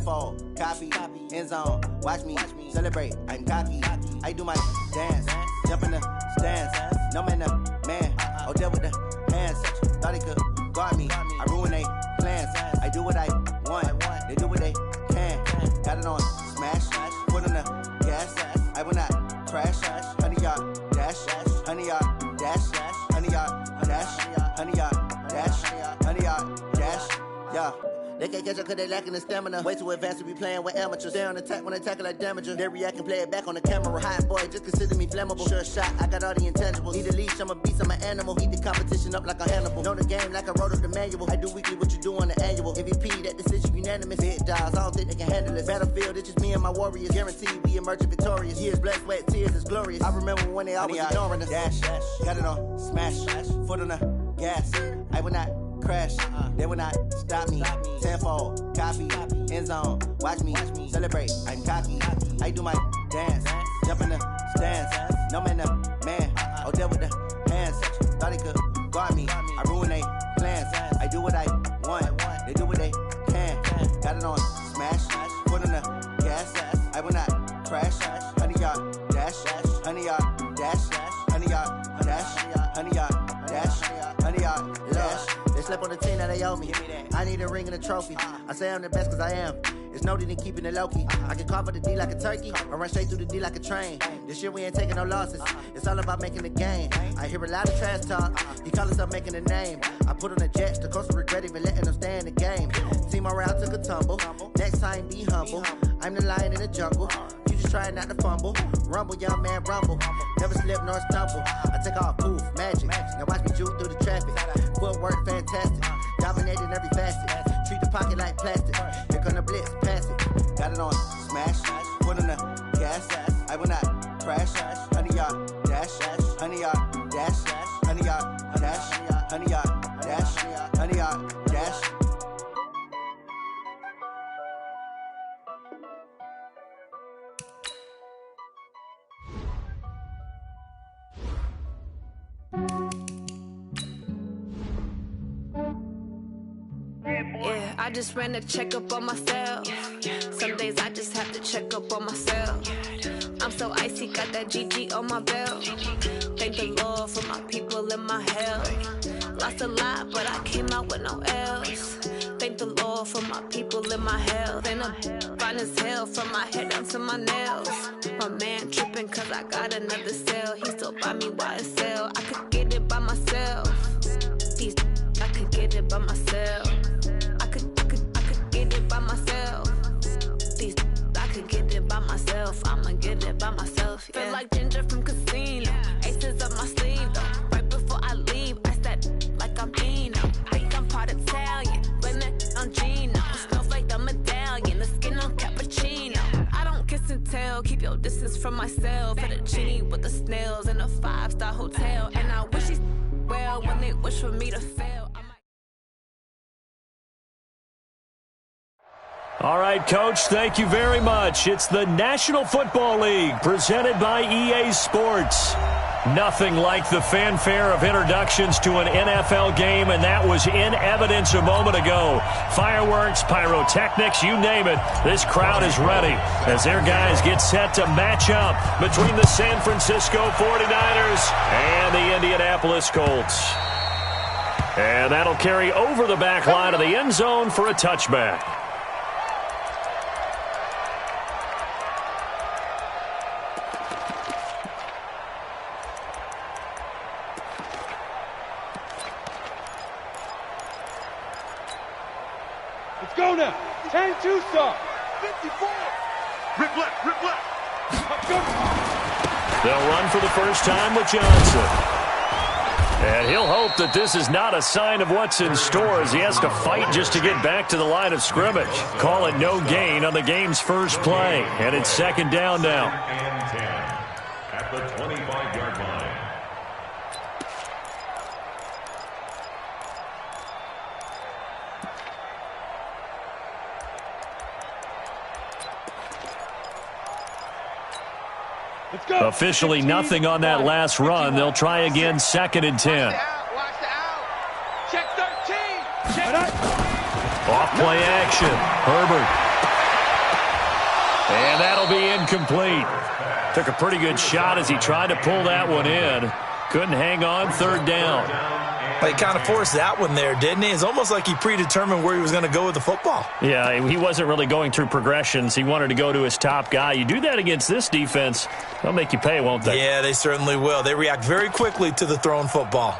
Tenfold, copy, end zone. Watch me celebrate. I'm cocky. I do my dance, jump in the stands. No man, man. Oh, deal with the hands. Thought he could guard me. I ruin they plans. I do what I want. They do what they can. Got it on smash. Put on the gas. I will not crash. 100-yard dash. 100-yard dash. 100-yard dash. 100-yard dash. 100-yard dash. Yeah. They can't catch up cause they lacking the stamina. Way too advanced to be playing with amateurs. Stay on attack when they tackle like damager. They react and play it back on the camera. Hot boy, just consider me flammable. Sure shot, I got all the intangibles. Need a leash, I'm a beast, I'm an animal. Eat the competition up like a Hannibal. Know the game like I wrote up the manual. I do weekly what you do on the annual. MVP, that decision unanimous. Big dogs, I don't think they can handle it. Battlefield, it's just me and my warriors. Guaranteed we emerge victorious. Years, blood, sweat, tears, it's glorious. I remember when they always ignoring us. Dash, got it on smash. Foot on the gas. I will not crash, they will not stop me. Tenfold, copy, end zone. Watch me celebrate. I'm cocky. I do my dance, jump in the stands. No man, man. Oh, deal with the hands. Thought he could guard me. I ruin they plans. I do what I want. They do what they can. Got it on smash. Put on the gas. I will not crash. 100-yard dash. 100-yard dash. 100-yard dash. 100-yard dash. 100-yard dash. They slept on the team that they owe me. I need a ring and a trophy. I say I'm the best cause I am. It's noted in keeping it low-key. I can carve up the D like a turkey or run straight through the D like a train. This year we ain't taking no losses. It's all about making the game. I hear a lot of trash talk. He call himself making a name. I put on the Jets. The coach will regret even letting them stay in the game. Team morale took a tumble. Next time be humble. I'm the lion in the jungle. You just try not to fumble. Rumble, young man, rumble. Never slip nor stumble. I take off, poof, magic. Now watch me juke through the traffic. Footwork fantastic. Dominating every facet. Treat the pocket like plastic. Here come the blitz, pass it. Got it on smash. Put on the gas. I will not crash. 100-yard dash. 100-yard dash. 100-yard dash. 100-yard dash. 100-yard dash. Yeah, I just ran a checkup on myself. Some days I just have to check up on myself. I'm so icy, got that GG on my belt. Thank the Lord for my people and my health. Lost a lot, but I came out with no L's. Thank the Lord for my people and my health. And I'm fine as hell from my head down to my nails. My man tripping cause I got another cell. He still buy me YSL. I could get it by myself. These I could get it by myself. I could get it by myself. These I could get it by myself. I'ma get it by myself. Yeah. Feel like Ginger from Casino. Aces up my sleeve though. Right before I leave, I said like I'm Dino. Think I'm part Italian, blame it on Gino. Snowflake the medallion, the skin on cappuccino. I don't kiss and tell, keep your distance from myself. Fettuccine with the snails in a 5-star hotel. And I wish he's well when they wish for me to fail. All right, Coach, thank you very much. It's the National Football League presented by EA Sports. Nothing like the fanfare of introductions to an NFL game, and that was in evidence a moment ago. Fireworks, pyrotechnics, you name it. This crowd is ready as their guys get set to match up between the San Francisco 49ers and the Indianapolis Colts. And that'll carry over the back line of the end zone for a touchback. Go now. 10-2 start. 54. Rip left. They'll run for the first time with Johnson. And he'll hope that this is not a sign of what's in store as he has to fight just to get back to the line of scrimmage. Call it no gain on the game's first play. And it's second down now. And 10 at the 25-yard line. Officially nothing on that last run. They'll try again, 2nd and 10. Watch the out. Check 13. Off play action. Herbert. incomplete. Took a pretty good shot as he tried to pull that one in. Couldn't hang on third down. He kind of forced that one there, didn't he? It's almost like he predetermined where he was going to go with the football. Yeah, he wasn't really going through progressions. He wanted to go to his top guy. You do that against this defense, they'll make you pay, won't they? Yeah, they certainly will. They react very quickly to the thrown football.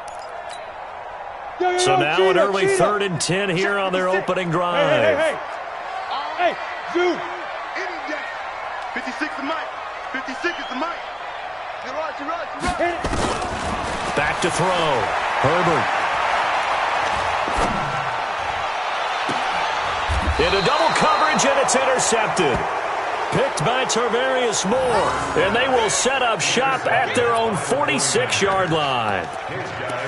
So now an early 3rd and 10 here on their opening drive. Hey, Zoo. 56 is Mike. 56 is the Mike. You're right. Back to throw. Herbert. Into double coverage, and it's intercepted. Picked by Tarvarius Moore, and they will set up shop at their own 46-yard line.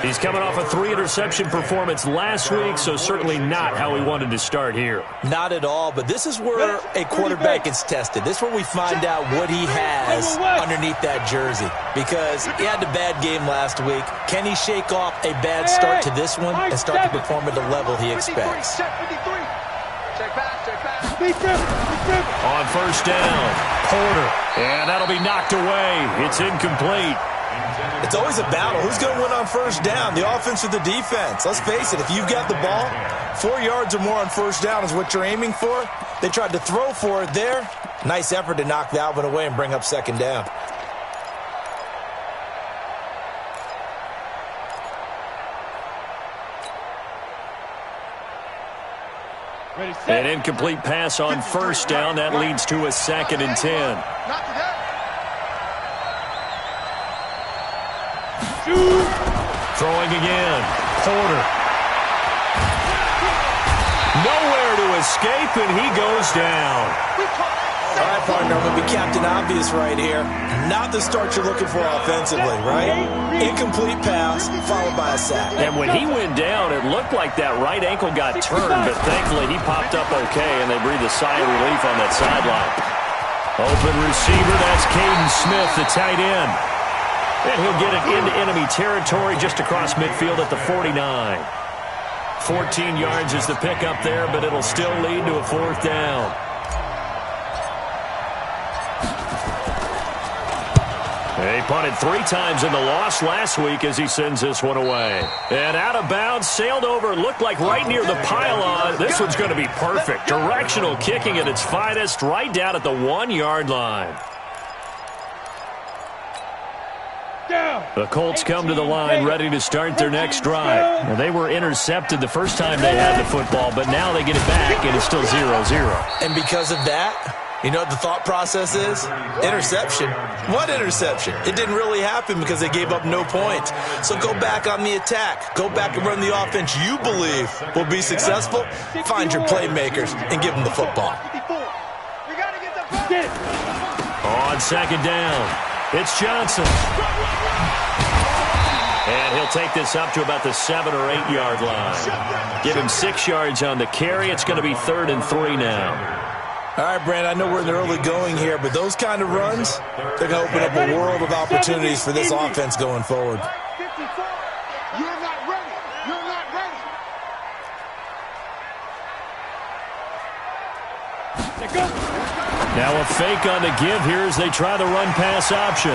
He's coming off a 3-interception performance last week, so certainly not how he wanted to start here. Not at all, but this is where a quarterback is tested. This is where we find out what he has underneath that jersey, because he had a bad game last week. Can he shake off a bad start to this one and start to perform at the level he expects? On first down, Porter, and that'll be knocked away. It's incomplete. It's always a battle. Who's going to win on first down, the offense or the defense? Let's face it, if you've got the ball, 4 yards or more on first down is what you're aiming for. They tried to throw for it there. Nice effort to knock that one away and bring up second down. An incomplete pass on first down. That leads to a 2nd and 10. Throwing again. Porter. Nowhere to escape, and he goes down. All right, partner, I'm going to be Captain Obvious right here. Not the start you're looking for offensively, right? Incomplete pass followed by a sack. And when he went down, it looked like that right ankle got turned, but thankfully he popped up okay, and they breathed a sigh of relief on that sideline. Open receiver, that's Caden Smith, the tight end. And he'll get it into enemy territory just across midfield at the 49. 14 yards is the pickup there, but it'll still lead to a 4th down. He punted 3 times in the loss last week as he sends this one away. And out of bounds, sailed over, looked like right near the pylon. This one's going to be perfect. Directional kicking at its finest, right down at the 1-yard line. The Colts come to the line ready to start their next drive. Now, they were intercepted the first time they had the football, but now they get it back, and it's still 0-0. And because of that, you know what the thought process is? Interception. What interception? It didn't really happen because they gave up no points. So go back on the attack. Go back and run the offense you believe will be successful. Find your playmakers and give them the football. On second down, it's Johnson. And he'll take this up to about the 7 or 8 yard line. Give him 6 yards on the carry. It's going to be 3rd and 3 now. All right, Brand, I know we're in the early going here, but those kind of runs, they're going to open up a world of opportunities for this offense going forward. You're not ready. You're not ready. Now a fake on the give here as they try the run-pass option.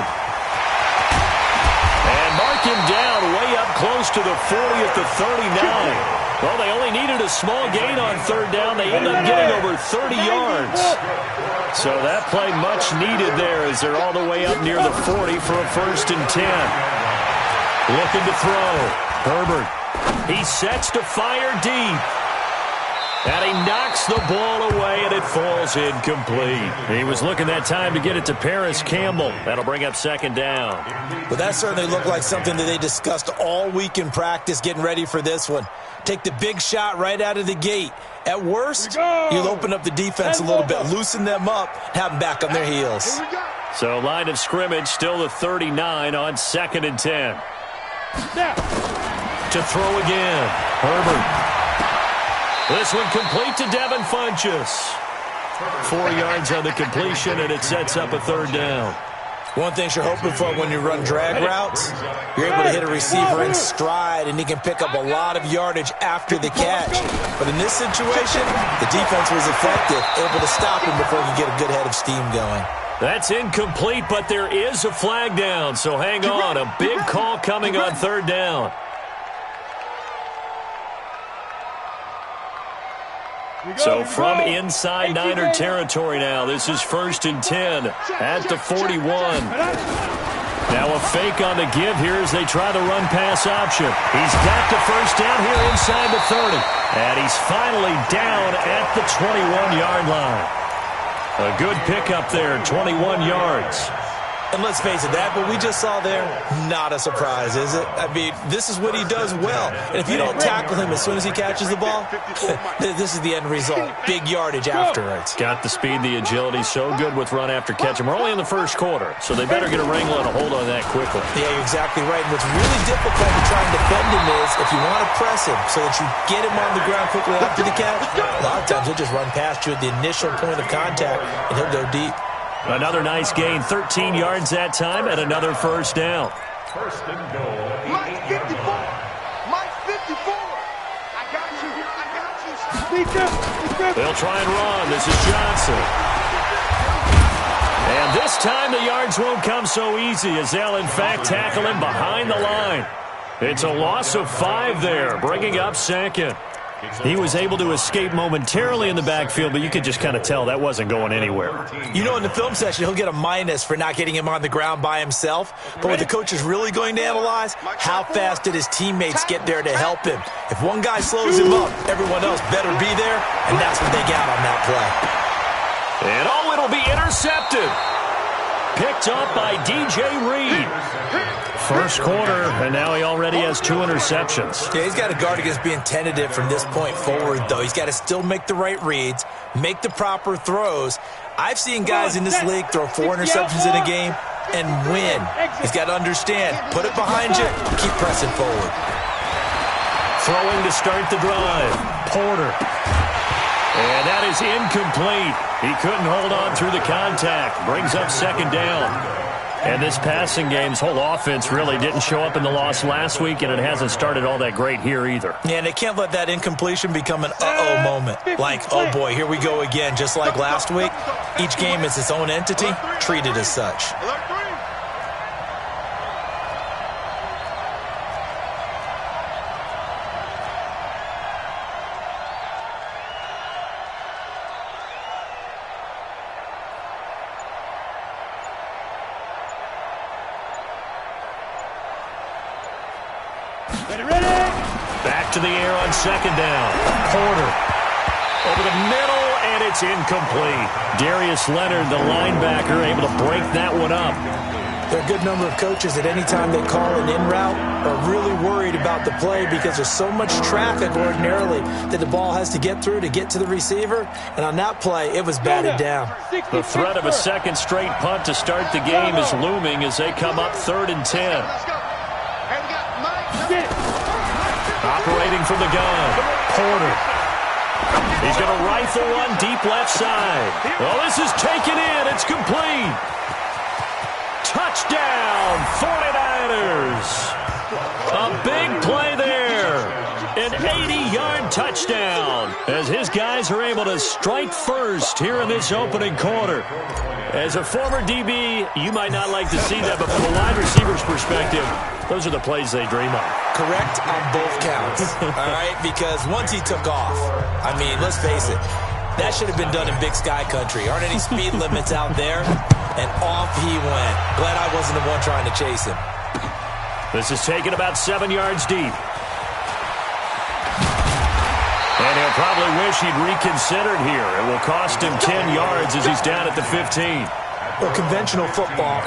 And mark him down way up close to the 40 at the 39. Well, they only needed a small gain on 3rd down. They end up getting over 30 yards. So that play much needed there as they're all the way up near the 40 for a 1st and 10. Looking to throw. Herbert. He sets to fire deep. And he knocks the ball away, and it falls incomplete. He was looking that time to get it to Paris Campbell. That'll bring up 2nd down. But that certainly looked like something that they discussed all week in practice, getting ready for this one. Take the big shot right out of the gate. At worst, you'll open up the defense a little bit, loosen them up, have them back on their heels. So line of scrimmage, still the 39 on 2nd and 10. To throw again, Herbert. This one complete to Devin Funchess. 4 yards on the completion, and it sets up a 3rd down. One thing you're hoping for when you run drag routes, you're able to hit a receiver in stride, and he can pick up a lot of yardage after the catch. But in this situation, the defense was effective, able to stop him before he could get a good head of steam going. That's incomplete, but there is a flag down, so hang on. A big call coming on third down. So from inside Niner territory now, this is 1st and 10 at the 41. Now a fake on the give here as they try the run-pass option. He's got the first down here inside the 30. And he's finally down at the 21-yard line. A good pickup there, 21 yards. And let's face it, that what we just saw there, not a surprise, is it? I mean, this is what he does well. And if you don't tackle him as soon as he catches the ball, this is the end result. Big yardage afterwards. Got the speed, the agility, so good with run after catch. And we're only in the first quarter, so they better get a wrangle and a hold on that quickly. Yeah, you're exactly right. And what's really difficult to try and defend him is if you want to press him so that you get him on the ground quickly after the catch, a lot of times he'll just run past you at the initial point of contact, and he'll go deep. Another nice gain, 13 yards that time, and another first down. First and goal. Mike 54. Mike 54. I got you. They'll try and run. This is Johnson. And this time the yards won't come so easy as they'll, in fact, tackle him behind the line. It's a loss of 5 there, bringing up second. He was able to escape momentarily in the backfield, but you could just kind of tell that wasn't going anywhere. You know, in the film session, he'll get a minus for not getting him on the ground by himself. But what the coach is really going to analyze, how fast did his teammates get there to help him? If one guy slows him up, everyone else better be there, and that's what they got on that play. And it'll be intercepted. Picked up by DJ Reed. First quarter, and now he already has 2 interceptions. Yeah, he's got to guard against being tentative from this point forward, though. He's got to still make the right reads, make the proper throws. I've seen guys in this league throw 4 interceptions in a game and win. He's got to understand, put it behind you, keep pressing forward. Throwing to start the drive, Porter. And that is incomplete. He couldn't hold on through the contact. Brings up second down. And this passing game's whole offense really didn't show up in the loss last week, and it hasn't started all that great here either. Yeah, and they can't let that incompletion become an uh-oh moment. Like, oh boy, here we go again, just like last week. Each game is its own entity, treated as such. Back to the air on second down. Porter over the middle, and it's incomplete. Darius Leonard, the linebacker, able to break that one up. There are a good number of coaches at any time they call an in route are really worried about the play because there's so much traffic ordinarily that the ball has to get through to get to the receiver. And on that play, it was batted down. The threat of a second straight punt to start the game is looming as they come up 3rd and 10. Operating from the gun, Porter. He's going to rifle one deep left side. Well, this is taken in. It's complete. Touchdown, 49ers. A big play there. An 80-yard touchdown as his guys are able to strike first here in this opening quarter. As a former DB, you might not like to see that, but from a wide receiver's perspective, those are the plays they dream of. Correct on both counts, all right? Because once he took off, I mean, let's face it, that should have been done in Big Sky Country. Aren't any speed limits out there? And off he went. Glad I wasn't the one trying to chase him. This is taken about 7 yards deep. And he'll probably wish he'd reconsidered here. It will cost him 10 yards as he's down at the 15. Well, conventional football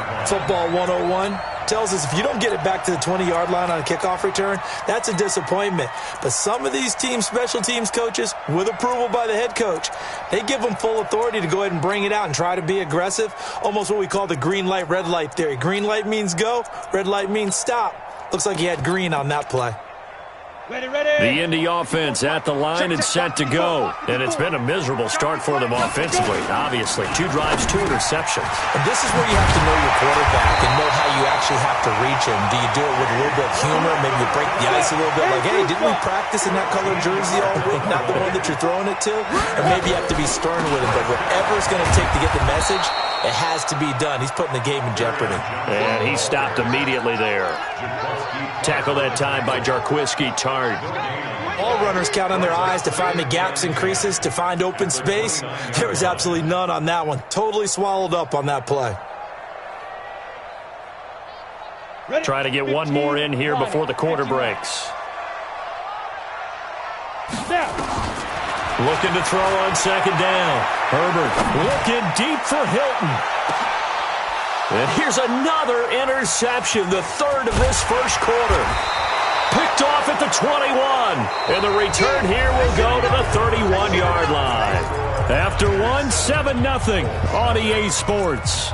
101, tells us if you don't get it back to the 20-yard line on a kickoff return, that's a disappointment. But some of these team special teams coaches, with approval by the head coach, they give them full authority to go ahead and bring it out and try to be aggressive, almost what we call the green light, red light theory. Green light means go, red light means stop. Looks like he had green on that play. The Indy offense at the line and set to go. And it's been a miserable start for them offensively, obviously. 2 drives, 2 interceptions. And this is where you have to know your quarterback and know how you actually have to reach him. Do you do it with a little bit of humor? Maybe you break the ice a little bit. Like, hey, didn't we practice in that colored jersey all week? Not the one that you're throwing it to? Or maybe you have to be stern with him. But whatever it's going to take to get the message, It has to be done. He's putting the game in jeopardy. And he stopped immediately there. Tackle that time by Jarquiski Tart. All runners count on their eyes to find the gaps and creases, to find open space. There was absolutely none on that one. Totally swallowed up on that play. Try to get one more in here before the quarter breaks. Looking to throw on second down. Herbert looking deep for Hilton. And here's another interception, the third of this first quarter. Picked off at the 21. And the return here will go to the 31-yard line. After one, 7-0 on EA Sports.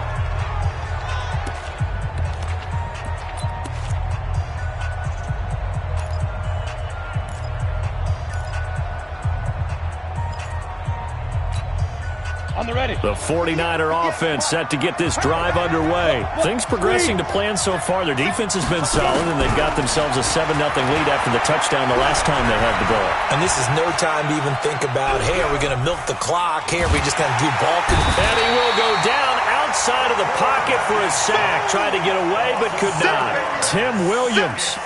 The 49er offense set to get this drive underway. Things progressing to plan so far. Their defense has been solid, and they've got themselves a 7-0 lead after the touchdown the last time they had the ball. And this is no time to even think about, hey, are we going to milk the clock? Hey, are we just going to do ball control? And he will go down outside of the pocket for a sack. Tried to get away, but could not. Tim Williams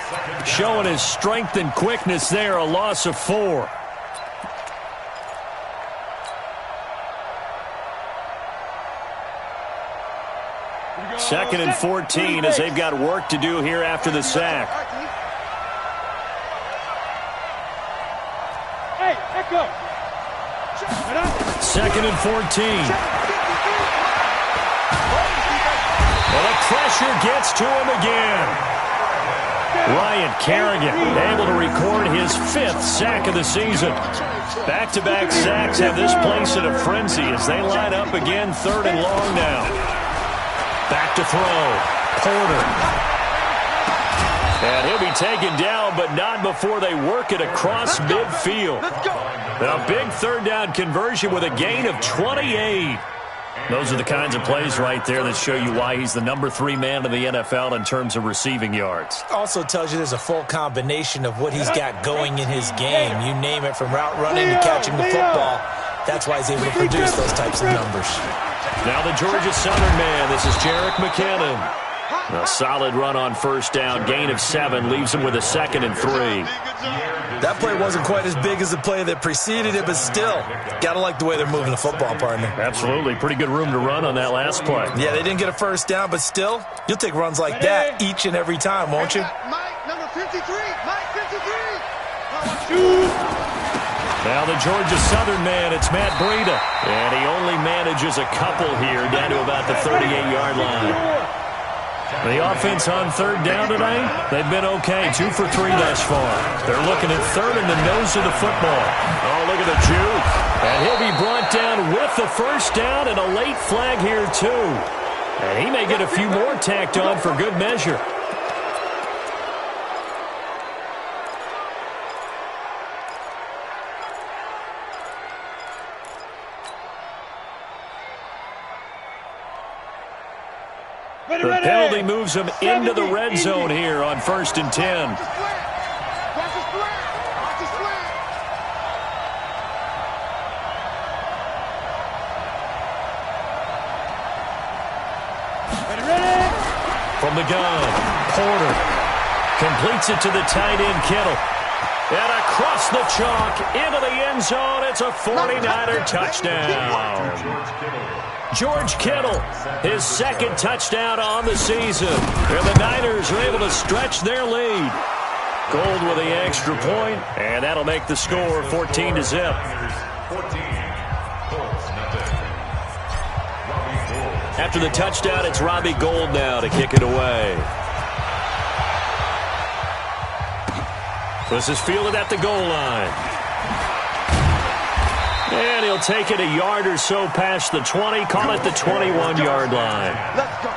showing his strength and quickness there, a loss of 4. Second and 14 as they've got work to do here after the sack. Hey, echo. Second and 14. Well, the pressure gets to him again. Ryan Kerrigan able to record his 5th sack of the season. Back-to-back sacks have this place in a frenzy as they line up again, 3rd and long now. Back to throw. Porter. And he'll be taken down, but not before they work it across midfield. A big 3rd down conversion with a gain of 28. Those are the kinds of plays right there that show you why he's the number 3 man in the NFL in terms of receiving yards. Also tells you there's a full combination of what he's got going in his game. You name it, from route running to catching the football. That's why he's able to produce those types of numbers. Now the Georgia Southern man. This is Jerick McKinnon. A solid run on 1st down. Gain of 7 leaves him with a 2nd and 3. That play wasn't quite as big as the play that preceded it, but still, got to like the way they're moving the football, partner. Absolutely. Pretty good room to run on that last play. Yeah, they didn't get a 1st down, but still, you'll take runs like that each and every time, won't you? Mike, number 53. Mike, 53. Now the Georgia Southern man, it's Matt Breida. And he only manages a couple here, down to about the 38-yard line. The offense on 3rd down today, they've been okay. 2 for 3 thus far. They're looking at 3rd in the nose of the football. Oh, look at the juke. And he'll be brought down with the 1st down and a late flag here, too. And he may get a few more tacked on for good measure. The penalty moves him into the red zone here on 1st and 10. From the gun, Porter completes it to the tight end, Kittle. And across the chalk into the end zone. It's a 49er touchdown. George Kittle, his 2nd touchdown on the season. And the Niners are able to stretch their lead. Gold with the extra point, and that'll make the score 14-0. After the touchdown, it's Robbie Gould now to kick it away. This is fielded at the goal line. And he'll take it a yard or so past the 20, call it the 21-yard line. Let's go.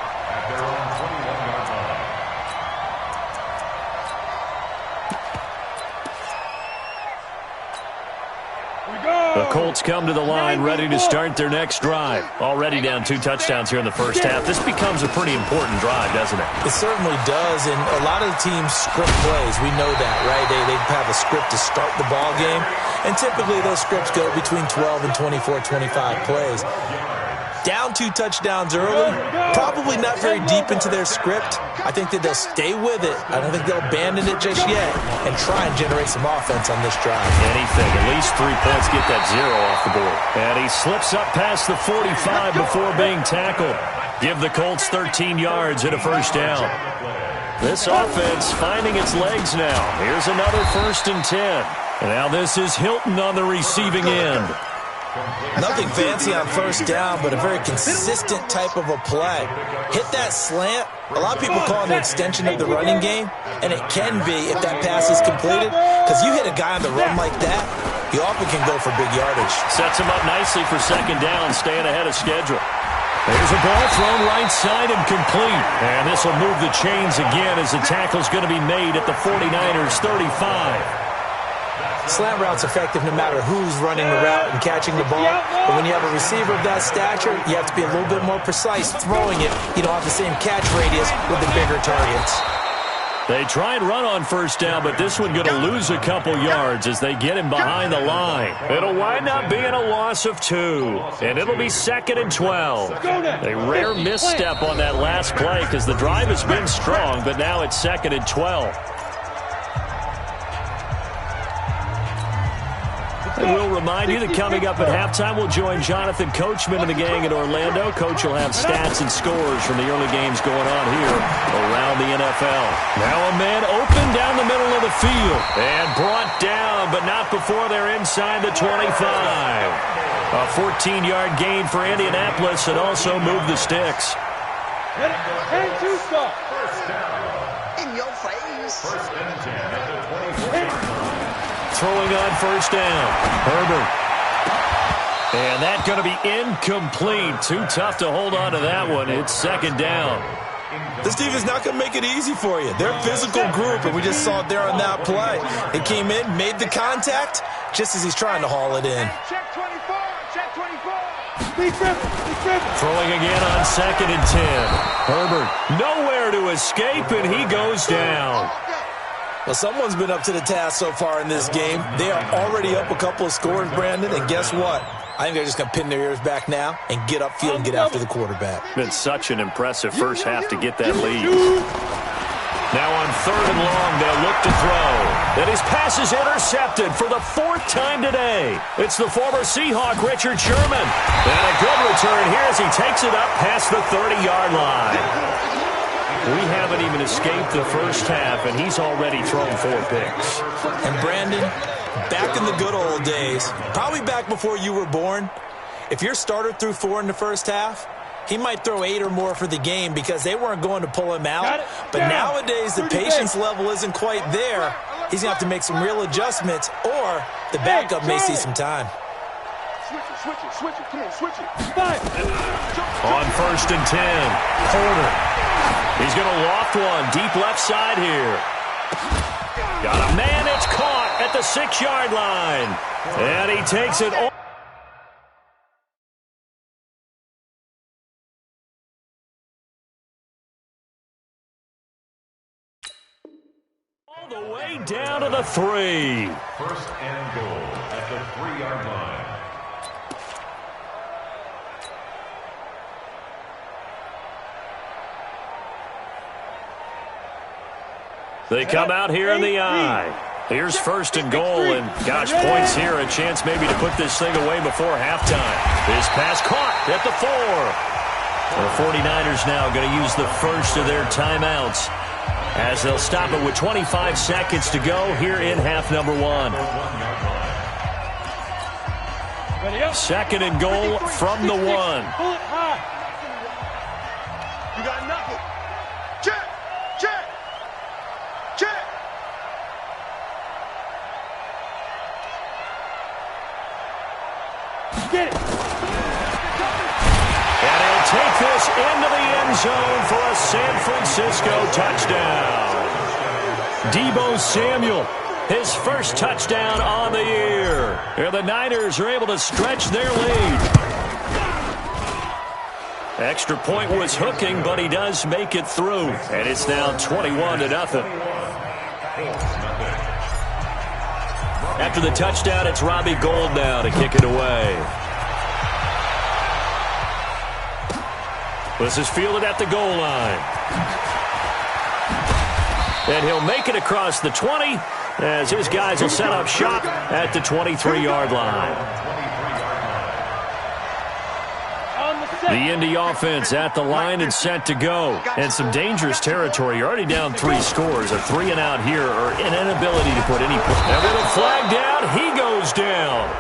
The Colts come to the line ready to start their next drive. Already down 2 touchdowns here in the first half. This becomes a pretty important drive, doesn't it? It certainly does, and a lot of the teams script plays. We know that, right? They have a script to start the ball game, and typically those scripts go between 12 and 24, 25 plays. down 2 touchdowns early, probably not very deep into their script. I think that they'll stay with it. I don't think they'll abandon it just yet and try and generate some offense on this drive. Anything, at least 3 points, get that 0 off the board. And he slips up past the 45 before being tackled. Give the Colts 13 yards and a first down. This offense finding its legs now. Here's another 1st and 10. And now this is Hilton on the receiving end. Nothing fancy on 1st down, but a very consistent type of a play. Hit that slant. A lot of people call it an extension of the running game, and it can be if that pass is completed, because you hit a guy on the run like that, he often can go for big yardage. Sets him up nicely for 2nd down, staying ahead of schedule. There's a ball thrown right side and complete. And this will move the chains again as the tackle's going to be made at the 49ers 35. Slant route's effective no matter who's running the route and catching the ball. But when you have a receiver of that stature, you have to be a little bit more precise throwing it. You don't have the same catch radius with the bigger targets. They try and run on 1st down, but this one going to lose a couple yards as they get him behind the line. It'll wind up being a loss of 2, and it'll be 2nd and 12. A rare misstep on that last play because the drive has been strong, but now it's 2nd and 12. I will remind you that coming up at halftime, we'll join Jonathan Coachman and the gang in Orlando. Coach will have stats and scores from the early games going on here around the NFL. Now a man open down the middle of the field and brought down, but not before they're inside the 25. A 14-yard gain for Indianapolis and also moved the sticks. And 2 stop. In your face. 1st and 10 at the 24. Throwing on 1st down. Herbert. And that's going to be incomplete. Too tough to hold on to that one. It's 2nd down. This team is not going to make it easy for you. They're a physical group, and we just saw it there on that play. It came in, made the contact, just as he's trying to haul it in. Check 24. Check 24. Be driven. Throwing again on 2nd and 10. Herbert nowhere to escape, and he goes down. Well, someone's been up to the task so far in this game. They are already up a couple of scores, Brandon, and guess what? I think they're just going to pin their ears back now and get upfield and get after the quarterback. Been such an impressive first half to get that lead. Now on 3rd and long, they'll look to throw. And his pass is intercepted for the 4th time today. It's the former Seahawk, Richard Sherman. And a good return here as he takes it up past the 30-yard line. We haven't even escaped the first half, and he's already thrown 4 picks. And Brandon, back in the good old days, probably back before you were born, if your starter threw 4 in the first half, he might throw 8 or more for the game because they weren't going to pull him out. But nowadays, the patience level isn't quite there. He's going to have to make some real adjustments, or the backup may see some time. Switch it. Come on, switch it. On 1st and 10, Porter. He's going to loft one deep left side here. Got a man, it's caught at the 6-yard line. And he takes it all the way down to the 3. 1st and goal at the 3-yard line. They come out here in the eye. Here's 1st and goal, and gosh, points here, a chance maybe to put this thing away before halftime. This pass caught at the 4. The 49ers now going to use the first of their timeouts as they'll stop it with 25 seconds to go here in half number 1. 2nd and goal from the 1. You got nothing. Check. Get it. And he'll take this into the end zone for a San Francisco touchdown. Deebo Samuel, his first touchdown on the year. And the Niners are able to stretch their lead. Extra point was hooking, but he does make it through. And it's now 21-0. After the touchdown, it's Robbie Gould now to kick it away. This is fielded at the goal line. And he'll make it across the 20 as his guys will set up shop at the 23-yard line. The Indy offense at the line and set to go. And some dangerous territory. You're already down 3 scores. A 3-and-out here or an inability to put any... And with a flag down, he goes down.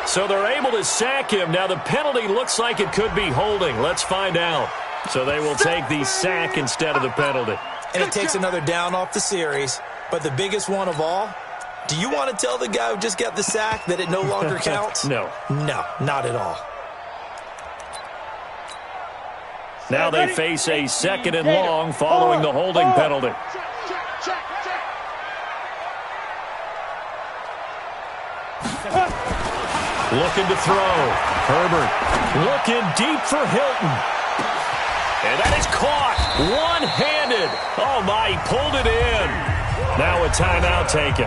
So they're able to sack him. Now the penalty looks like it could be holding. Let's find out. So they will take the sack instead of the penalty. And it takes another down off the series. But the biggest one of all, do you want to tell the guy who just got the sack that it no longer counts? No. No, not at all. Now they face a 2nd and long following the holding penalty. Looking to throw. Herbert looking deep for Hilton. And that is caught one-handed. Oh, my, he pulled it in. Now a timeout taken.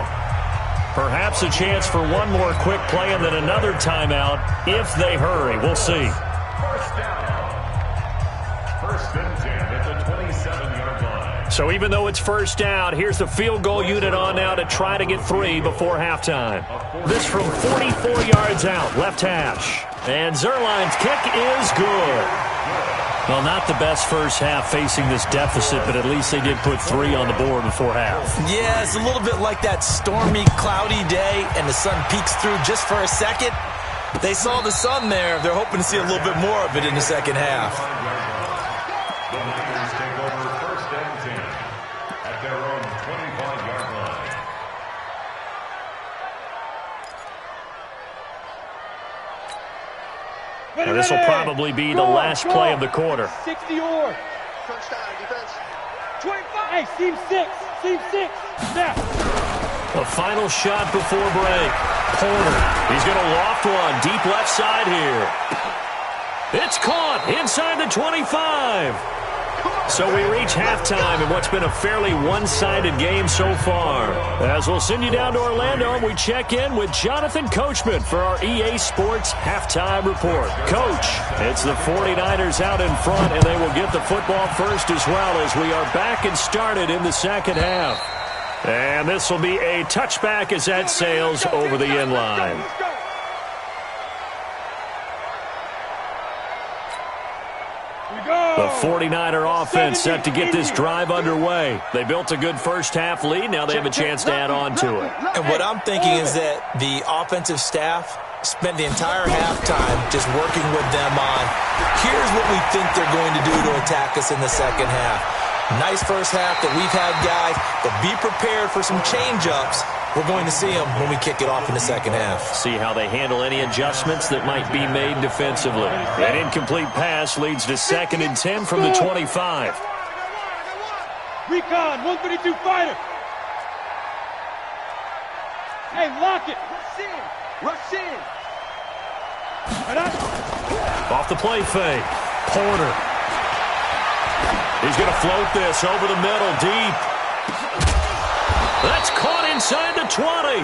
Perhaps a chance for one more quick play and then another timeout if they hurry. We'll see. First down. First and 10 at the 27-yard line. So even though it's first down, here's the field goal unit on now to try to get 3 before halftime. This from 44 yards out, left hash. And Zerline's kick is good. Well, not the best first half facing this deficit, but at least they did put 3 on the board before half. Yeah, it's a little bit like that stormy, cloudy day, and the sun peeks through just for a second. They saw the sun there. They're hoping to see a little bit more of it in the second half. The Niners take over first and 10 at their own 25-yard line. Now, this will probably be the last play of the quarter. 60 or. First down, defense. 25. Hey, seam 6. Seam 6. Snap. A final shot before break. Porter. He's going to loft one. Deep left side here. It's caught inside the 25. So we reach halftime in what's been a fairly one-sided game so far. As we'll send you down to Orlando, we check in with Jonathan Coachman for our EA Sports Halftime Report. Coach, it's the 49ers out in front, and they will get the football first as well as we are back and started in the second half. And this will be a touchback as that sails over the end line. The 49er offense set to get this drive underway. They built a good first-half lead. Now they have a chance to add on to it. And what I'm thinking is that the offensive staff spent the entire halftime just working with them on, here's what we think they're going to do to attack us in the second half. Nice first half that we've had, guys, but be prepared for some change-ups. We're going to see them when we kick it off in the second half. See how they handle any adjustments that might be made defensively. An incomplete pass leads to 2nd and 10 from the 25. Recon, 132 fighter. Hey, lock it. Rush in. Rush in. Off the play fake. Porter. He's going to float this over the middle, deep. That's caught inside the 20.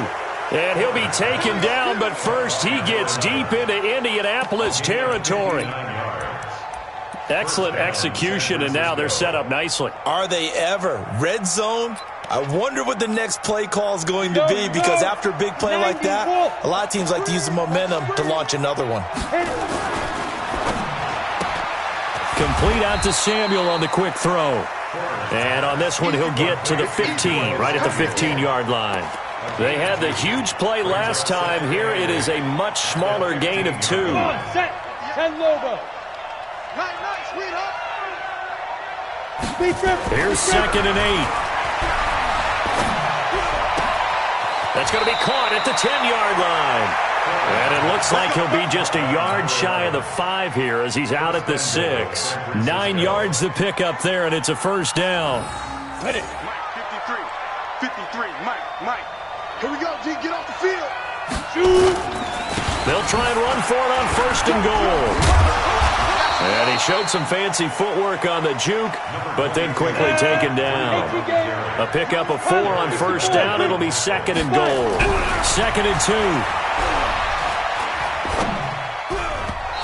And he'll be taken down, but first he gets deep into Indianapolis territory. Excellent execution, and now they're set up nicely. Are they ever? Red zone? I wonder what the next play call is going to be, because after a big play like that, a lot of teams like to use the momentum to launch another one. Complete out to Samuel on the quick throw. And on this one, he'll get to the 15, right at the 15-yard line. They had the huge play last time. Here it is a much smaller gain of 2. Set. 10 logo. Here's 2nd and 8. That's going to be caught at the 10-yard line. And it looks like he'll be just a yard shy of the 5 here as he's out at the 6. 9 yards to pick up there, and it's a first down. Let it. Mike, 53. Mike. Here we go, G. Get off the field. Shoot. They'll try and run for it on 1st and goal. And he showed some fancy footwork on the juke, but then quickly taken down. A pickup of 4 on 1st down. It'll be 2nd and goal. 2nd and 2.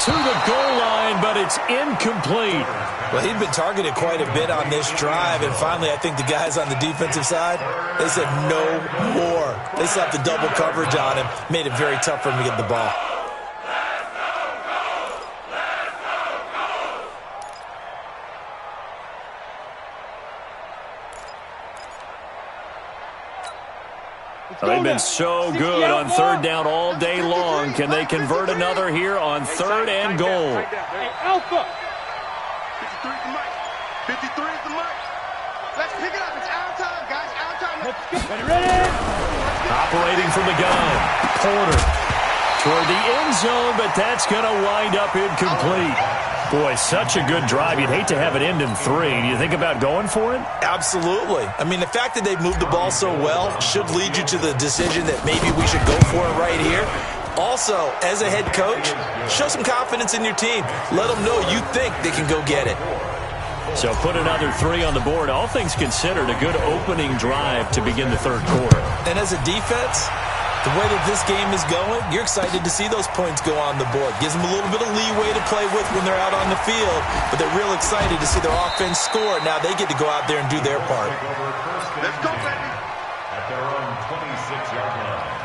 To the goal line, line, but it's incomplete. Well, he'd been targeted quite a bit on this drive, and finally I think the guys on the defensive side, they said no more. They slapped the double coverage on him, made it very tough for him to get the ball. They've been so good on third down all day long. Can they convert another here on third and goal? Hey, Alpha! 53 is the mic. 53 is the mic. Let's pick it up. It's our time, guys. Our time. Ready? Operating from the gun. Porter toward the end zone, but that's going to wind up incomplete. Boy, such a good drive. You'd hate to have it end in 3. Do you think about going for it? Absolutely. I mean, the fact that they've moved the ball so well should lead you to the decision that maybe we should go for it right here. Also, as a head coach, show some confidence in your team. Let them know you think they can go get it. So put another 3 on the board. All things considered, a good opening drive to begin the third quarter. And as a defense, the way that this game is going, you're excited to see those points go on the board. Gives them a little bit of leeway to play with when they're out on the field, but they're real excited to see their offense score. Now they get to go out there and do their part. Let's go, baby. At their own 26-yard line.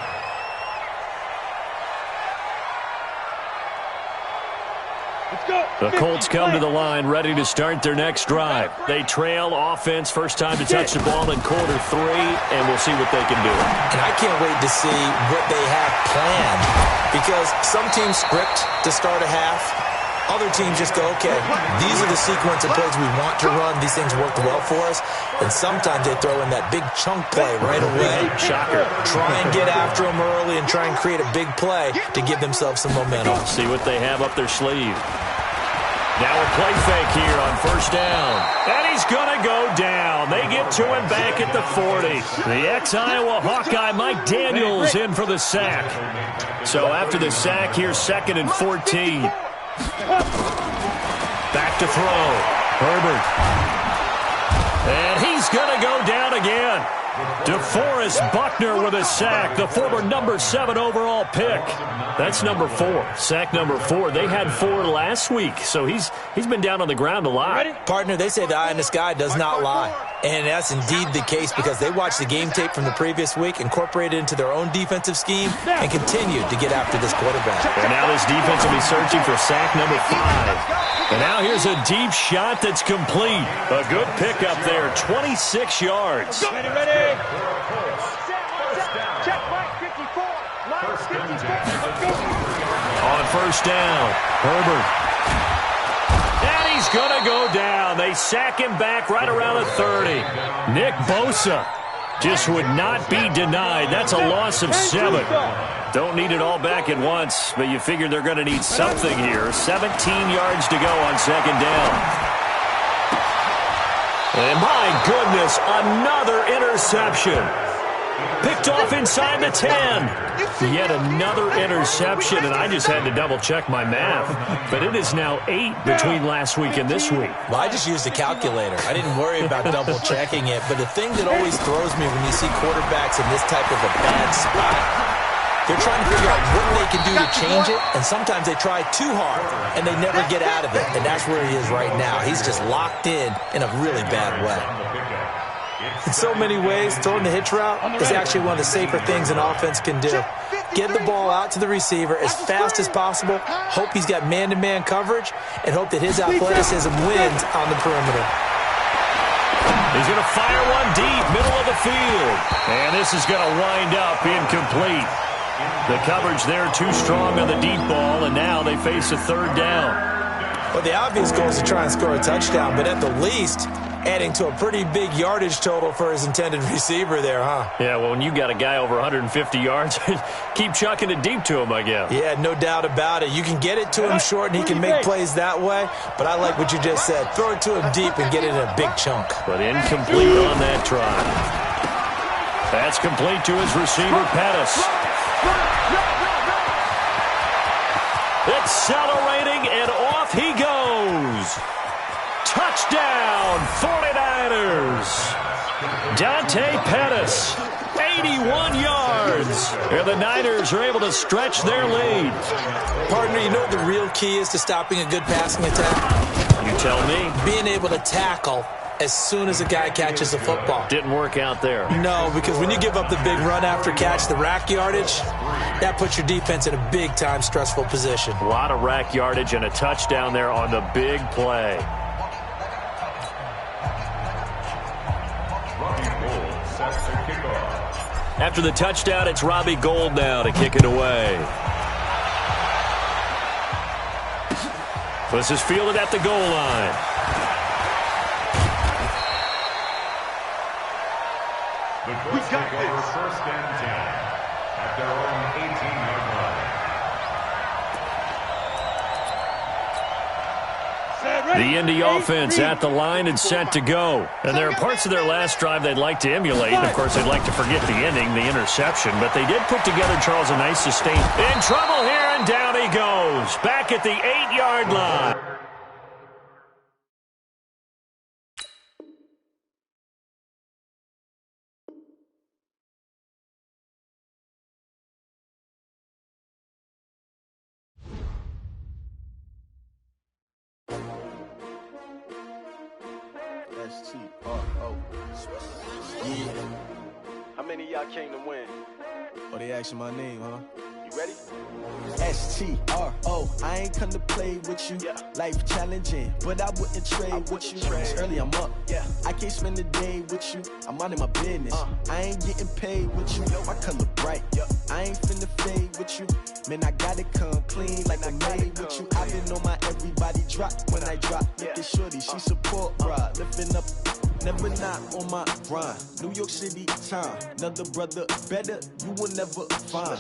The Colts come to the line ready to start their next drive. They trail offense, first time to touch the ball in quarter 3, and we'll see what they can do. And I can't wait to see what they have planned, because some teams script to start a half. Other teams just go, okay, these are the sequence of plays we want to run. These things worked well for us. And sometimes they throw in that big chunk play right away. Shocker. Try and get after them early and try and create a big play to give themselves some momentum. See what they have up their sleeve. Now a play fake here on first down. And he's going to go down. They get to him back at the 40. The ex-Iowa Hawkeye, Mike Daniels, in for the sack. So after the sack, here's 2nd and 14. Back to throw. Herbert. And he's going to go down again. DeForest Buckner with a sack, the former number 7 overall pick. That's number 4. Sack number 4. They had 4 last week, so he's been down on the ground a lot. Partner, they say the eye in the sky does not lie. And that's indeed the case, because they watched the game tape from the previous week, incorporated it into their own defensive scheme, and continued to get after this quarterback. And now this defense will be searching for sack number 5. And now here's a deep shot that's complete. A good pickup there, 26 yards. Ready. Check, Mike 54. Mike 54. On first down, Herbert. And he's going to go down. They sack him back right around the 30. Nick Bosa just would not be denied. That's a loss of 7. Don't need it all back at once, but you figure they're going to need something here. 17 yards to go on second down. And my goodness, another interception. Picked off inside the 10. Yet another interception, and I just had to double-check my math. But it is now 8 between last week and this week. Well, I just used a calculator. I didn't worry about double-checking it. But the thing that always throws me when you see quarterbacks in this type of a bad spot, they're trying to figure out what they can do to change it, and sometimes they try too hard, and they never get out of it. And that's where he is right now. He's just locked in a really bad way. In so many ways, throwing the hitch route is actually one of the safer things an offense can do. Get the ball out to the receiver as fast as possible, hope he's got man-to-man coverage, and hope that his athleticism wins on the perimeter. He's going to fire one deep, middle of the field. And this is going to wind up incomplete. The coverage there too strong on the deep ball, and now they face a third down. Well, the obvious goal is to try and score a touchdown, but at the least, adding to a pretty big yardage total for his intended receiver there, huh? Yeah, well, when you got a guy over 150 yards, keep chucking it deep to him, I guess. Yeah, no doubt about it. You can get it to him short, and he can make plays that way, but I like what you just said. Throw it to him deep and get it in a big chunk. But incomplete on that try. That's complete to his receiver, Pettis. Accelerating, and off he goes. Touchdown, 49ers. Dante Pettis, 81 yards. yards. And the Niners are able to stretch their lead. Partner, you know what the real key is to stopping a good passing attack? You tell me. Being able to tackle as soon as a guy catches the football. Didn't work out there. No, because when you give up the big run after catch, the rack yardage, that puts your defense in a big-time stressful position. A lot of rack yardage and a touchdown there on the big play. After the touchdown, it's Robbie Gould now to kick it away. This is fielded at the goal line. We got this. First and 10 at their own 18-yard line. The Indy offense at the line and set to go. And there are parts of their last drive they'd like to emulate. And, of course, they'd like to forget the ending, the interception. But they did put together, Charles, a nice sustain. In trouble here, and down he goes. Back at the 8-yard line. S-T-R-O. Yeah. How many of y'all came to win? Oh, they asking my name, huh? You ready? S-T-R-O. I ain't come to play with you. Yeah. Life challenging, but I wouldn't trade with you. It's early, I'm up. Yeah. I can't spend the day with you. I'm minding my business. I ain't getting paid with you. My color bright. I ain't finna fade with you. Man, I gotta come clean like I'm made with you. I've been on my everybody drop when I drop. Look at shorty, she support, bruh. Lifting up. Never not on my grind. New York City time. Another brother better, you will never find.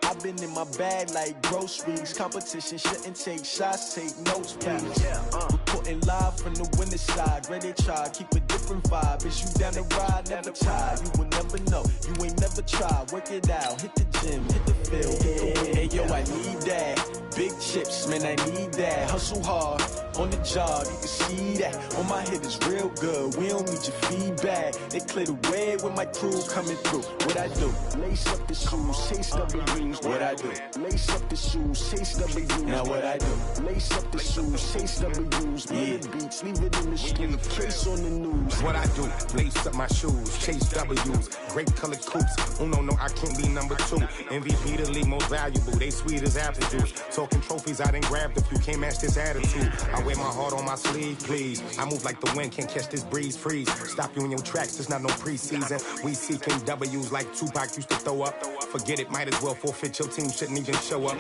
I've been in my bag like groceries. Competition shouldn't take shots, take notes, please. Reporting live from the winning side. Ready to try, keep a different vibe. Is you down the ride, never try. You will never know, you ain't never tried. Work it out, hit the gym, hit the field, hit the win. Hey yo, I need that. Big chips, man, I need that. Hustle hard, on the job, you can see that. On my head is real good, we don't need your feedback. They clear the way when my crew coming through. What I do? Lace up the shoes, chase W's. What I do? Lace up the shoes, chase W's. Now what I do? Lace up the shoes, chase W's. Yeah. Beats, leave it in the street, case on the news. What I do? Lace up my shoes, chase W's. Great colored coops. Oh no, I can't be number 2. MVP the league most valuable. They sweet as apple juice. Talking trophies, I done grabbed a few. Can't match this attitude. I wear my heart on my sleeve, please. I move like the wind, can't catch this breeze. Freeze. Stop you in your tracks. It's not no preseason. We seeking W's like Tupac used to throw up. Forget it, might as well forfeit. Your team shouldn't even show up.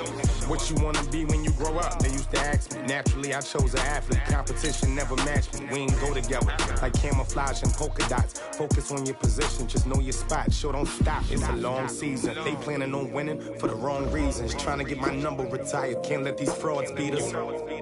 What you wanna be when you grow up? They used to ask me. Naturally, I chose an athlete. Competition never matched me. We ain't go together like camouflage and polka dots. Focus on your position, just know your spot. Sure, don't stop. It's a long season. They planning on winning for the wrong reasons. Trying to get my number retired. Can't let these frauds beat us.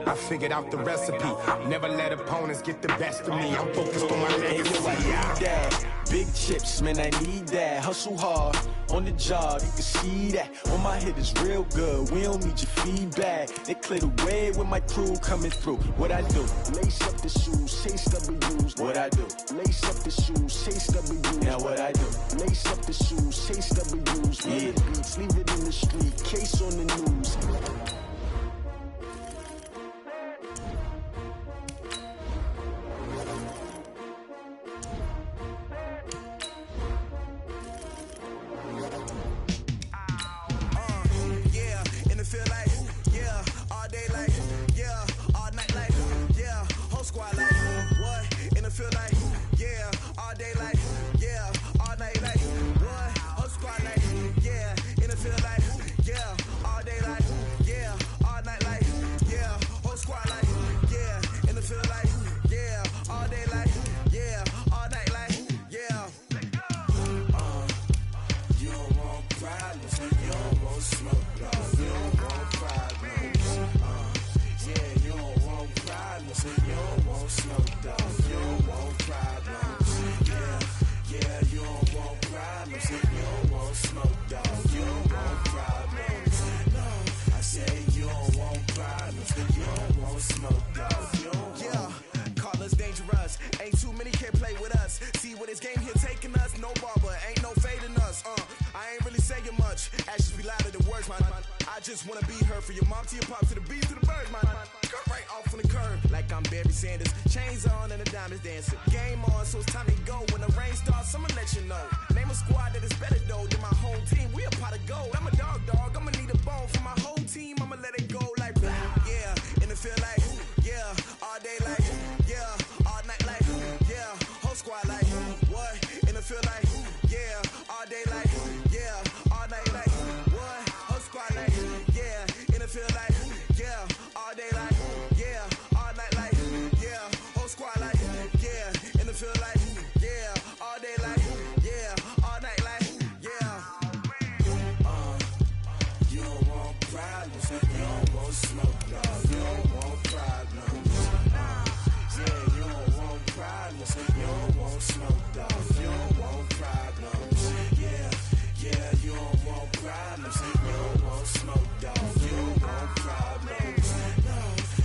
I figured out the recipe. Never let opponents get the best of me. I'm focused on my legacy. Big chips, man, I need that. Hustle hard, on the job, you can see that. On my head is real good, we don't need your feedback. They clear the way when my crew coming through. What I do? Lace up the shoes, chase W's. What I do? Lace up the shoes, chase W's. Now what I do? Lace up the shoes, chase W's. Yeah. Beats, leave it in the street, case on the news. Squad like, what? In the field like, yeah, all day like, yeah, all night like, what? Whole squad like, yeah, in the field like, yeah, all day like, yeah, all night like, yeah, whole squad like, yeah, in the field like, yeah, all day like, yeah, all night like, yeah. You don't want problems, you don't want smoke, you don't want problems, yeah, you don't want problems, you don't want smoke, dog, you don't want problems, yeah, you don't want problems, you don't want smoke, dog, you don't want problems, no, I say you don't want problems, you don't want smoke, dog, you don't want. Call us dangerous, ain't too many can play with us, see where this game here taking us, no barber, ain't no fading us, I ain't really just wanna be her. For your mom to your pop to the beat to the birds, my skirt right off on the curb. Like I'm Barry Sanders, chains on and the diamonds dancing. Game on, so it's time to go. When the rain starts, I'ma let you know. Name a squad that is better though than my home team. We a pot of gold. I'm a dog, I'ma need a bone for my whole team. I'ma let it go like yeah, and it feel like yeah, all day like yeah, all night like yeah, whole squad like what? And it feel like yeah, all day like yeah, all night like what? Whole squad like yeah, and it feel like yeah, all day like yeah, all night like yeah, whole squad like yeah, and it feel like yeah, all day like yeah, all night like yeah. You don't want problems, you don't want smoke, no, you don't want problems. Yeah, you don't want problems, you don't want smoke, dog, you don't want problems. Yeah, you don't want problems, you don't want smoke, dog, you don't want problems. No,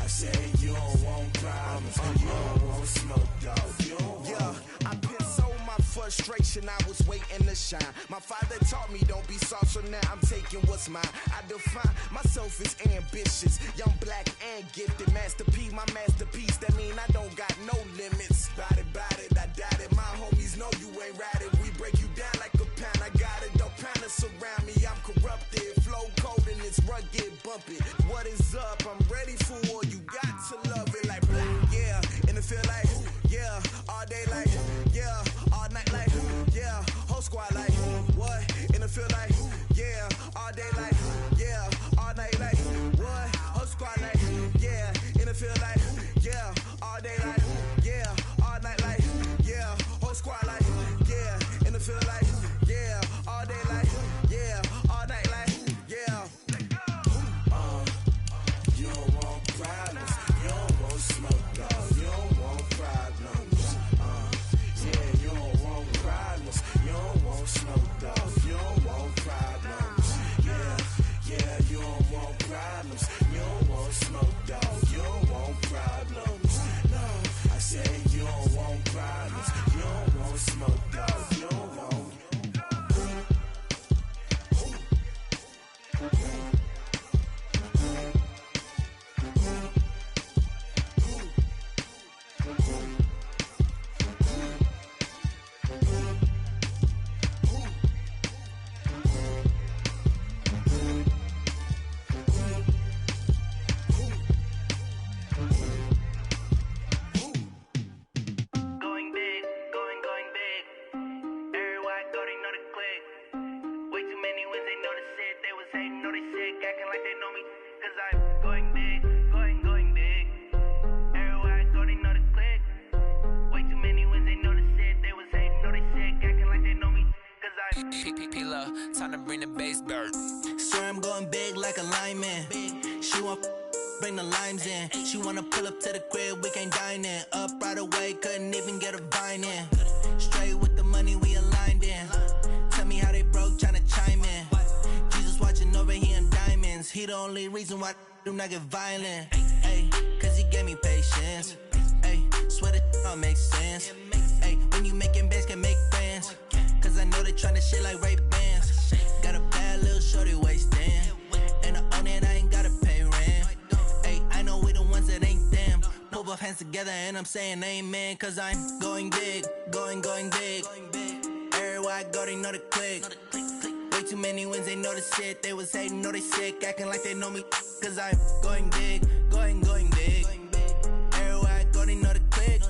I said you don't want problems, you don't want smoke, dog, you don't want. Yeah, I've been so my frustration, I was waiting to shine. My father taught me don't be soft, so now I'm taking what's mine. I define myself as ambitious, young, black, and gifted. Master P, my masterpiece, that mean I don't got no limits. Bout it, I doubt it. My homies know you ain't ratted. We break you down like a pound. I got it, don't panic surround me. I'm corrupted, flow cold and it's rugged, bumpy. What is up? I'm ready for war. You got to love it like black, yeah. And it feel like yeah, all day like yeah, all night like yeah, whole squad like what? And it feel like yeah, all day like yeah, all night like what? Whole squad like yeah, and it feel like yeah, all day like yeah, all night like yeah, whole squad like yeah, and it feel like yeah, all day like yeah, all night like yeah. You don't want problems, you don't want smoke, dog, you don't want problems. Yeah, you don't want problems, you don't want smoke, dog, you don't want problems. Yeah, you don't want problems, you don't want smoke, dog, you don't want problems. No, I said you don't want problems, you don't want smoke, dog, you don't want. Going big, going big. Everywhere I go, they know the click. Way too many wins, they know the shit. They was hating, know they sick, acting like they know me. Cause I'm going big, going big. Everywhere I go, they know the click. Way too many wins, they know the shit. They was hating, know they sick, acting like they know me. Cause I'm P-P-P-Lo, time to bring the bass bird. Swear I'm going big like a lineman. She want bring the limes in. She wanna pull up to the crib, we can't dine in. Up right away, couldn't even get a vine in. Straight with the money we aligned in. Tell me how they broke, tryna chime in. Jesus watching over here in diamonds. He the only reason why I do not get violent. Ay, cause he gave me patience. Ay, swear that all makes sense. Ay, when you making bands, can make friends. Cause I know they tryna shit like Ray Bans. Got a bad little shorty wasting. And I own it, I ain't gotta pay rent. Ay, I know we the ones that ain't them. Pull both hands together and I'm saying amen. Cause I'm going big, going big. Everywhere I go, they know the click. Way too many wins, they know the shit. They was hating, know they sick, acting like they know me. Cause I'm going big, going big. Everywhere I go, they know the click.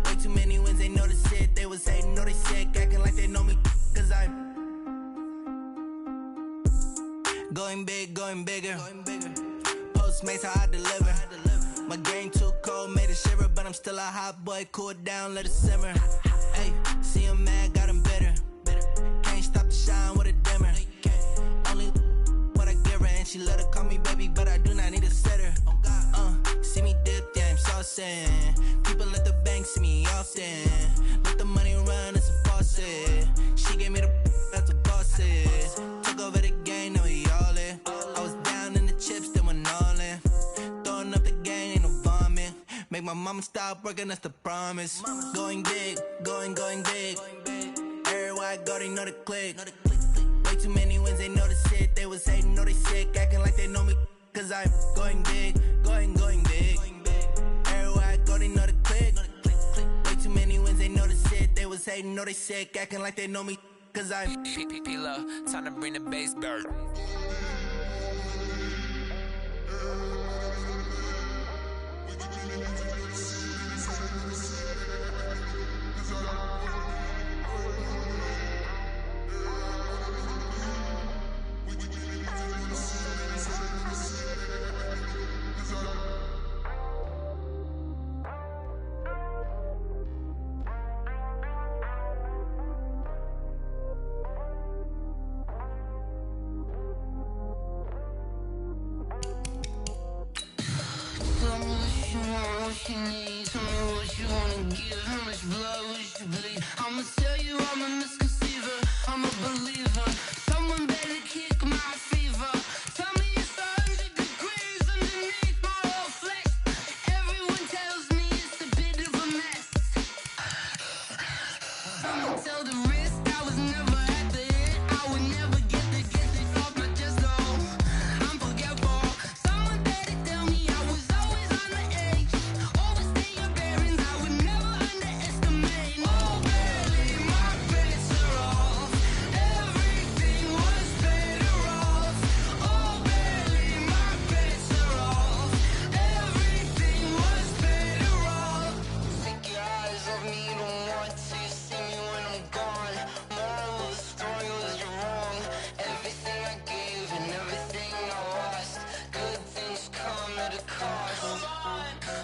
Way too many wins, they know the shit. They was hating, know they sick, acting like they know me. Cause I'm going big, going bigger. Postmates, how I deliver. My game too cold, made it shiver. But I'm still a hot boy, cool it down, let it simmer. Hey, see him mad, got him bitter. Can't stop the shine with a dimmer. Only what I give her, and she let her call me baby, but I do not need a sitter. See me dip, yeah, I'm saucing. People at the bank see me often. Let the money run, it's a faucet. She gave me the that's a boss is. Took over the game, now we all in. I was down in the chips, then went all in. Throwing up the game, ain't no vomit. Make my mama stop working, that's the promise. Going big, going big. Everywhere I go, they know the click. Way too many wins, they they know the shit. They was hating, know they sick, acting like they know me. Cause I'm going big, going big. Everywhere I go, they know the click. Way too many wins, they know the shit. They was hating, know they sick, acting like they know me. Cause I'm P-Lo, time to bring the bass bird. What you need, tell me what you wanna give. How much blood would you bleed? I'ma tell you I'm a misconceiver, I'm a believer. Someone better kick my fever. Tell me it's 100 degrees underneath my whole flesh. Everyone tells me it's a bit of a mess. I'ma tell the risk I was never at the hit. I would never get this off my chest though. I'm forgetful. Someone better tell me I was always on the edge. Overstay your bearings, I would never underestimate. Oh barely, my bets are off. Everything was better off. Oh barely, my bets are off. Everything was better off. Take your eyes off me, don't want to see me when I'm gone. Moral of the story was you're wrong. Everything I gave and everything I lost. Good things come at a cost.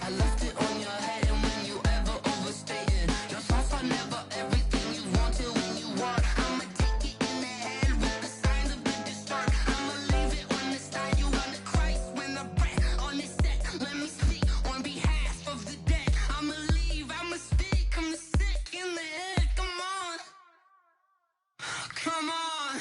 I left it on your head, and when you ever overstay it, your thoughts are never everything you wanted when you want. I'ma take it in the head with the signs of the distort. I'ma leave it on the side. You on the Christ when I breath on this set. Let me speak on behalf of the dead. I'ma leave, I'ma speak. I'm sick in the head. Come on, come on.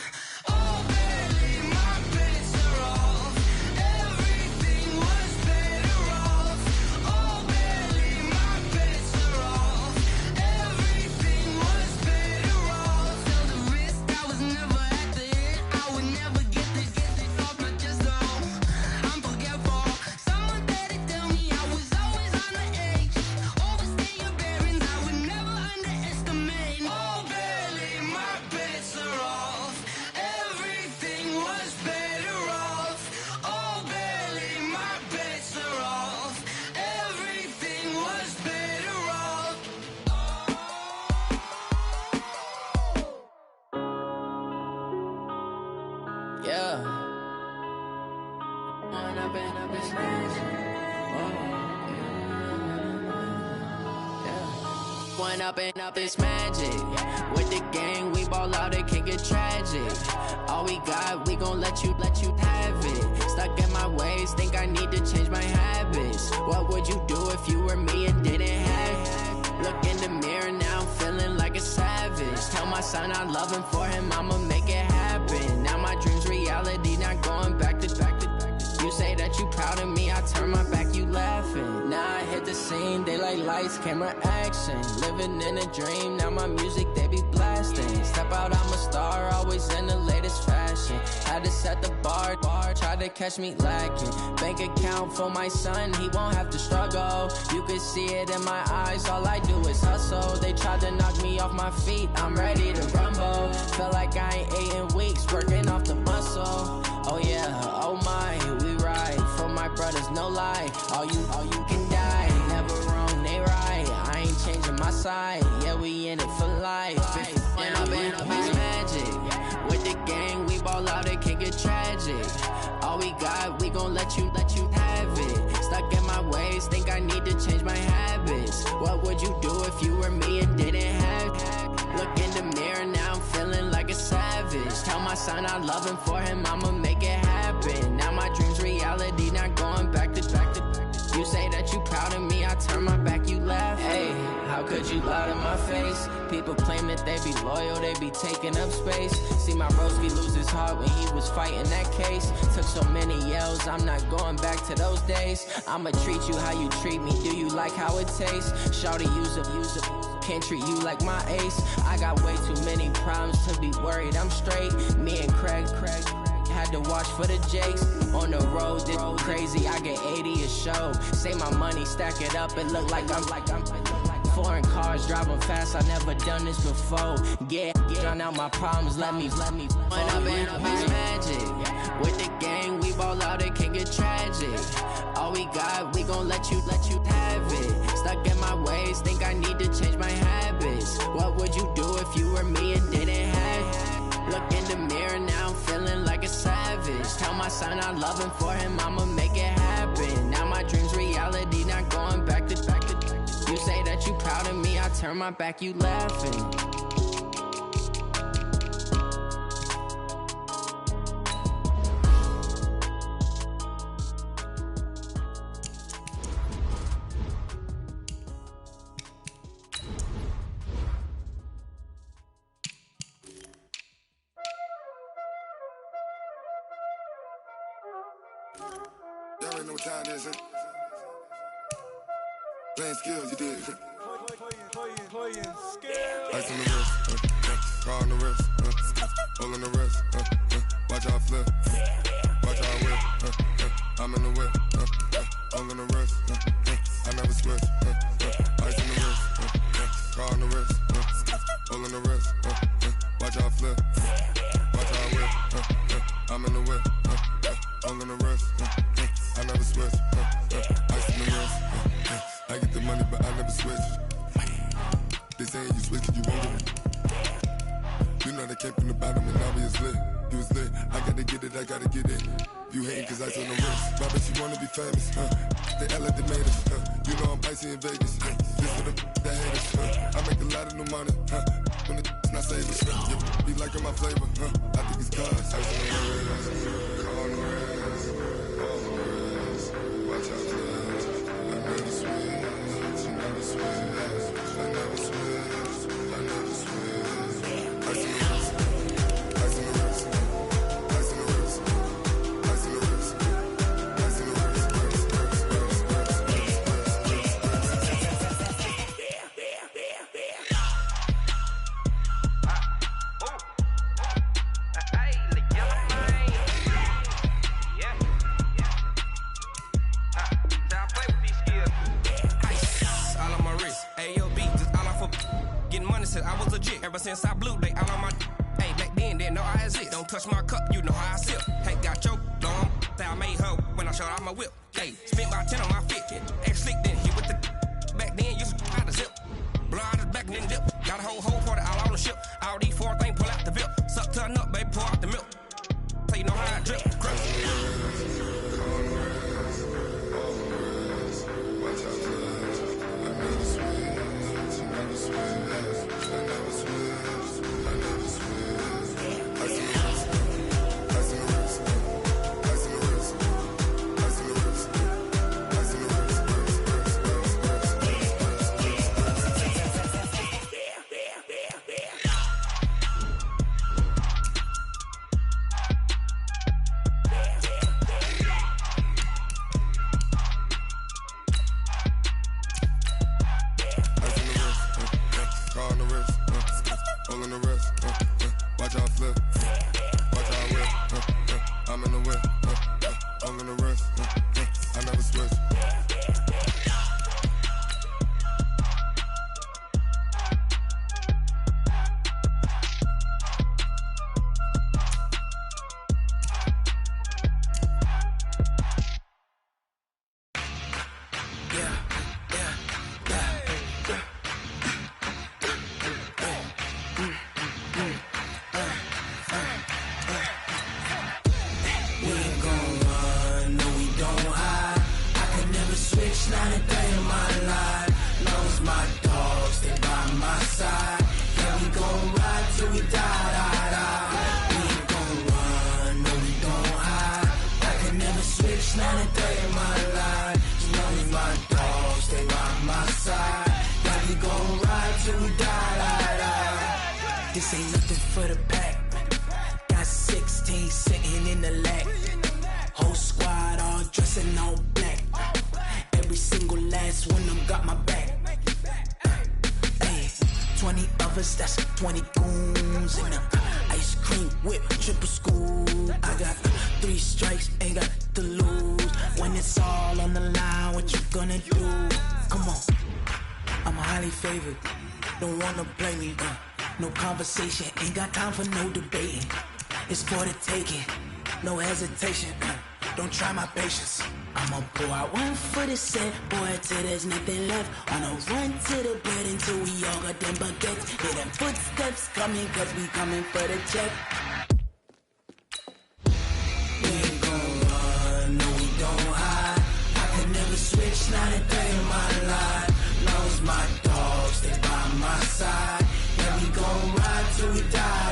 Oh barely, my bets are off. Everything was better off. Oh barely, my bets are off. Everything was better off. Tell the risk I was never at the hit. I would never get this off my chest though. I'm forgetful. Someone better tell me I was always on the edge. Overstay your bearings, I would never underestimate. Oh barely, my bets are off. Everything was better off. Oh barely, my bets are off. Everything was better off. Yeah. When I've been up this magic. When up this magic. With the gang, we ball out, it can get tragic. All we got, we gon' let you have it. Stuck in my ways, think I need to change my habits. What would you do if you were me and didn't have it? Look in the mirror, now I'm feeling like a savage. Tell my son I love him, for him I'ma make it happen. Now my dream's reality, not going back to. You say that you proud of me, I turn my back, you laughing. Now I hit the scene, daylight lights, camera action. Living in a dream, now my music, they be blasting. Step out, I'm a star, always in the latest fashion. Had to set the bar, try to catch me lacking. Bank account for my son, he won't have to struggle. You can see it in my eyes, all I do is hustle. They tried to knock me off my feet, I'm ready to rumble. Feel like I ain't ate in weeks, working off the muscle. Oh yeah, oh my, we ride for my brothers, no lie. All you can die, never wrong, they right. I ain't changing my side, yeah, we in it for life. When I've been up is magic. With the gang, we ball out, it can get tragic. All we got, we gon' let you have it. Stuck in my ways, think I need to change my habits. What would you do if you were me and didn't have it? Look in the mirror, now I'm feeling like a savage. Tell my son I love him, for him I'ma make it happen. Now my dream's reality, not going back to. You say that you proud of me, I turn my back, you laugh. Hey, how could you lie to my face? People claim that they be loyal, they be taking up space. See my broski lose his heart when he was fighting that case. Took so many yells, I'm not going back to those days. I'ma treat you how you treat me, do you like how it tastes? Shawty, use a can't treat you like my ace. I got way too many problems to be worried. I'm straight. Me and Craig had to watch for the Jakes. On the road, this crazy. I get 80 a show. Say my money, stack it up. It look like I'm foreign cars driving fast. I never done this before. Get drown out my problems. Let me. When up in this magic with the gang, we ball out. It can get tragic. All we got, we gon' let you have it. Stuck in my ways, think I need to change my habits. What would you do if you were me and didn't have it? Look in the mirror now, I'm feeling like a savage. Tell my son I love him, for him I'ma make it happen. Now my dream's reality, not going back to. You say that you proud of me, I turn my back, you laughing. Y'all already know what time it is, huh? Playing skills, you did. Ice on the wrist, car on the wrist, hole in the wrist, watch how I flip, watch how I whip, I'm in the whip, hole in the wrist, I never switch, ice on the wrist, car on the wrist, hole in the wrist, watch how I flip, watch how I whip, I'm in the whip, hole in the wrist, I never switch, ice on the wrist, I get the money but I never switch. They saying you switch and you won't get it. You know they came from the bottom and now we is lit. You was lit, I gotta get it, I gotta get it. You hating cause ice on the wrist. But I bet you wanna be famous, They act like they made us, You know I'm icy in Vegas, This for the that hate us, I make a lot of new money, When it's not savers, You be liking my flavor, I think it's cause ice on the wrist, on the wrist, on the wrist. Watch out, cuz I never switch, I never switch. I never switch, I never switch. Ice in the wrist, ice in the wrist, ice in the wrist, ice in the wrist, ice in the I was legit. Ever since I blew, they all on my. Hey, back then, didn't know I exist. Don't touch my cup, you know how I sip. Hey, got your long. Say I made her when I showed out my whip. Hey, spent about 10 on my fit. Ex slick, then hit with the. Back then, used to out the zip. Blow out his back and then dip. Got a whole party all on the ship. All these four things, pull out the VIP. Suck to a nut, baby, pour out the milk. So you know how I drip. This ain't nothing for the pack. Got 16 sitting in the lap. Whole squad all dressing all black. Every single last one of them got my back. Hey, lovers, that's 20 goons. And ice cream whip, triple scoop. I got 3 strikes, ain't got to lose. When it's all on the line, what you gonna do? Come on, I'm highly favored. Don't wanna play me, no conversation, ain't got time for no debating. It's for the taking, no hesitation. Don't try my patience. I'ma pull out 1 foot of set, boy, till there's nothing left. On a run to the bed until we all got them baguettes. Hear them footsteps coming, cause we coming for the check. We ain't gon' run, no we don't hide. I can never switch, not a day in my life. Long as my dogs stay by my side. Yeah, we gon' ride till we die.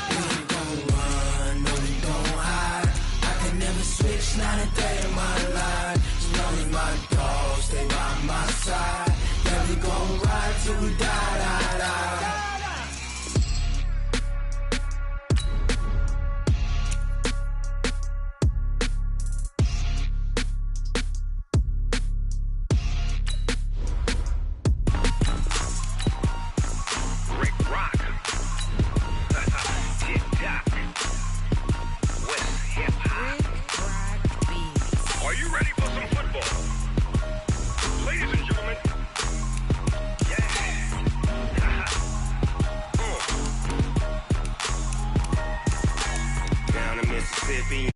We ain't gon' run, no we don't hide. I can never switch, not a day in my life. As long as my dogs stay by my side. Yeah, we gon' ride till we die. Mississippi,